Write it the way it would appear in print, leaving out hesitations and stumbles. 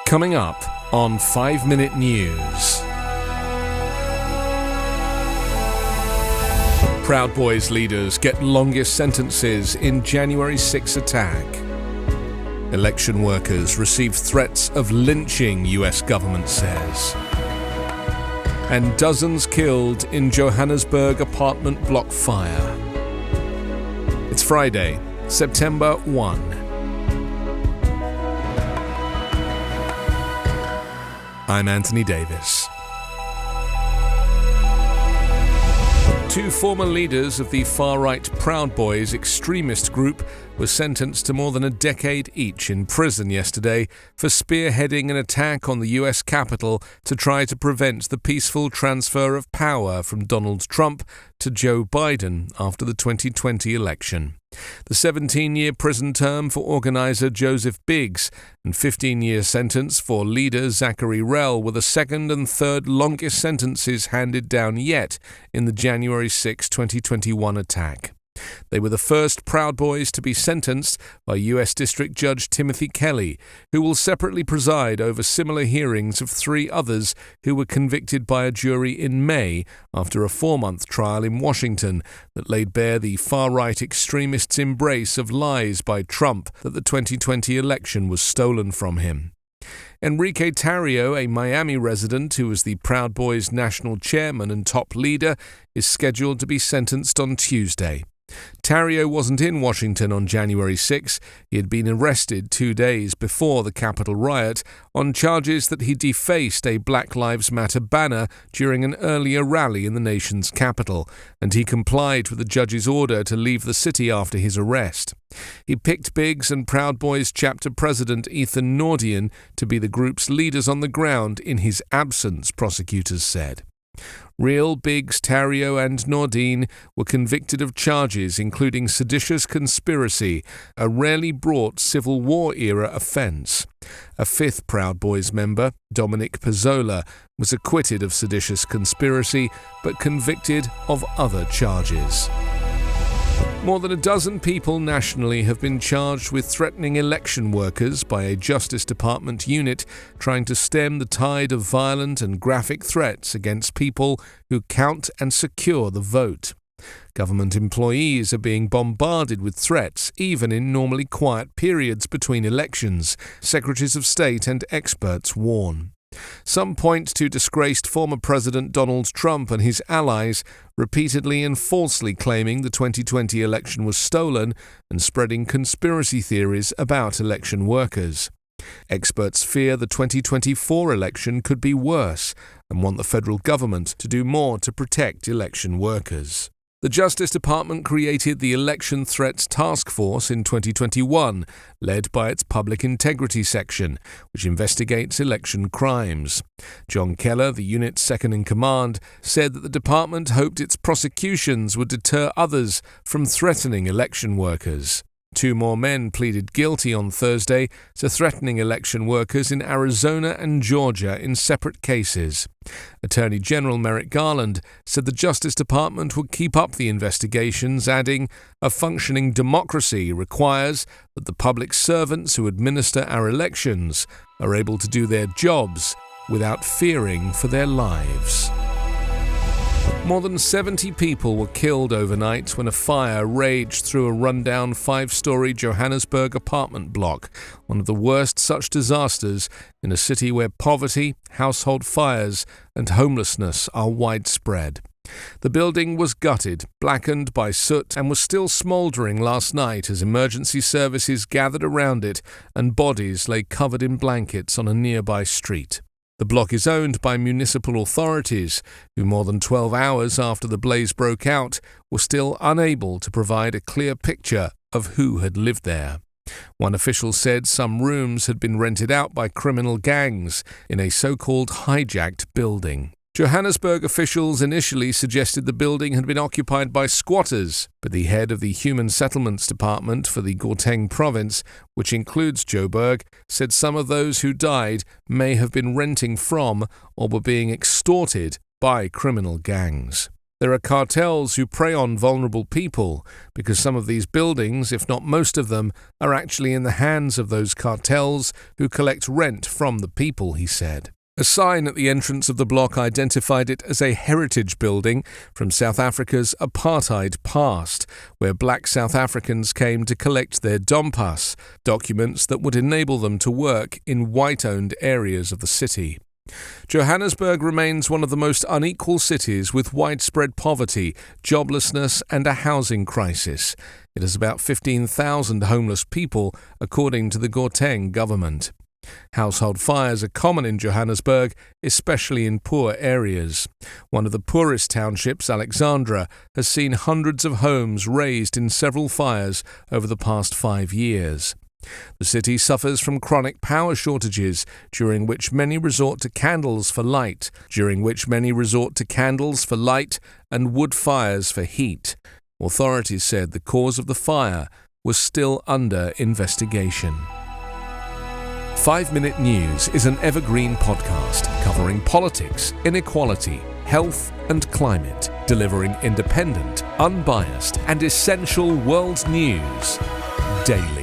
Coming up on 5 Minute News. Proud Boys leaders get longest sentences in January 6 attack. Election workers receive threats of lynching, US government says. And dozens killed in Johannesburg apartment block fire. It's Friday, September 1. I'm Anthony Davis. Two former leaders of the far-right Proud Boys extremist group were sentenced to more than a decade each in prison yesterday for spearheading an attack on the US Capitol to try to prevent the peaceful transfer of power from Donald Trump to Joe Biden after the 2020 election. The 17-year prison term for organizer Joseph Biggs and 15-year sentence for leader Zachary Rell were the second and third longest sentences handed down yet in the January 6, 2021 attack. They were the first Proud Boys to be sentenced by U.S. District Judge Timothy Kelly, who will separately preside over similar hearings of three others who were convicted by a jury in May after a 4-month trial in Washington that laid bare the far-right extremists' embrace of lies by Trump that the 2020 election was stolen from him. Enrique Tarrio, a Miami resident who was the Proud Boys' national chairman and top leader, is scheduled to be sentenced on Tuesday. Tarrio wasn't in Washington on January 6. He had been arrested 2 days before the Capitol riot on charges that he defaced a Black Lives Matter banner during an earlier rally in the nation's capital, and he complied with the judge's order to leave the city after his arrest. He picked Biggs and Proud Boys chapter president Ethan Nordian to be the group's leaders on the ground in his absence, prosecutors said. Rell, Biggs, Tarrio and Nordin were convicted of charges including seditious conspiracy, a rarely brought Civil War-era offence. A fifth Proud Boys member, Dominic Pezzola, was acquitted of seditious conspiracy but convicted of other charges. More than a dozen people nationally have been charged with threatening election workers by a Justice Department unit trying to stem the tide of violent and graphic threats against people who count and secure the vote. Government employees are being bombarded with threats even in normally quiet periods between elections, secretaries of state and experts warn. Some point to disgraced former President Donald Trump and his allies repeatedly and falsely claiming the 2020 election was stolen and spreading conspiracy theories about election workers. Experts fear the 2024 election could be worse and want the federal government to do more to protect election workers. The Justice Department created the Election Threats Task Force in 2021, led by its Public Integrity Section, which investigates election crimes. John Keller, the unit's second-in-command, said that the department hoped its prosecutions would deter others from threatening election workers. 2 more men pleaded guilty on Thursday to threatening election workers in Arizona and Georgia in separate cases. Attorney General Merrick Garland said the Justice Department would keep up the investigations, adding, "A functioning democracy requires that the public servants who administer our elections are able to do their jobs without fearing for their lives." More than 70 people were killed overnight when a fire raged through a rundown 5-story Johannesburg apartment block, one of the worst such disasters in a city where poverty, household fires, and homelessness are widespread. The building was gutted, blackened by soot, and was still smouldering last night as emergency services gathered around it and bodies lay covered in blankets on a nearby street. The block is owned by municipal authorities, who more than 12 hours after the blaze broke out were still unable to provide a clear picture of who had lived there. One official said some rooms had been rented out by criminal gangs in a so-called hijacked building. Johannesburg officials initially suggested the building had been occupied by squatters, but the head of the Human Settlements Department for the Gauteng province, which includes Joburg, said some of those who died may have been renting from or were being extorted by criminal gangs. There are cartels who prey on vulnerable people because some of these buildings, if not most of them, are actually in the hands of those cartels who collect rent from the people, he said. A sign at the entrance of the block identified it as a heritage building from South Africa's apartheid past, where black South Africans came to collect their dompas, documents that would enable them to work in white-owned areas of the city. Johannesburg remains one of the most unequal cities with widespread poverty, joblessness and a housing crisis. It has about 15,000 homeless people, according to the Gauteng government. Household fires are common in Johannesburg, especially in poor areas. One of the poorest townships, Alexandra, has seen hundreds of homes razed in several fires over the past 5 years. The city suffers from chronic power shortages, during which many resort to candles for light, and wood fires for heat. Authorities said the cause of the fire was still under investigation. 5 Minute News is an Evergreen podcast covering politics, inequality, health and climate, delivering independent, unbiased and essential world news daily.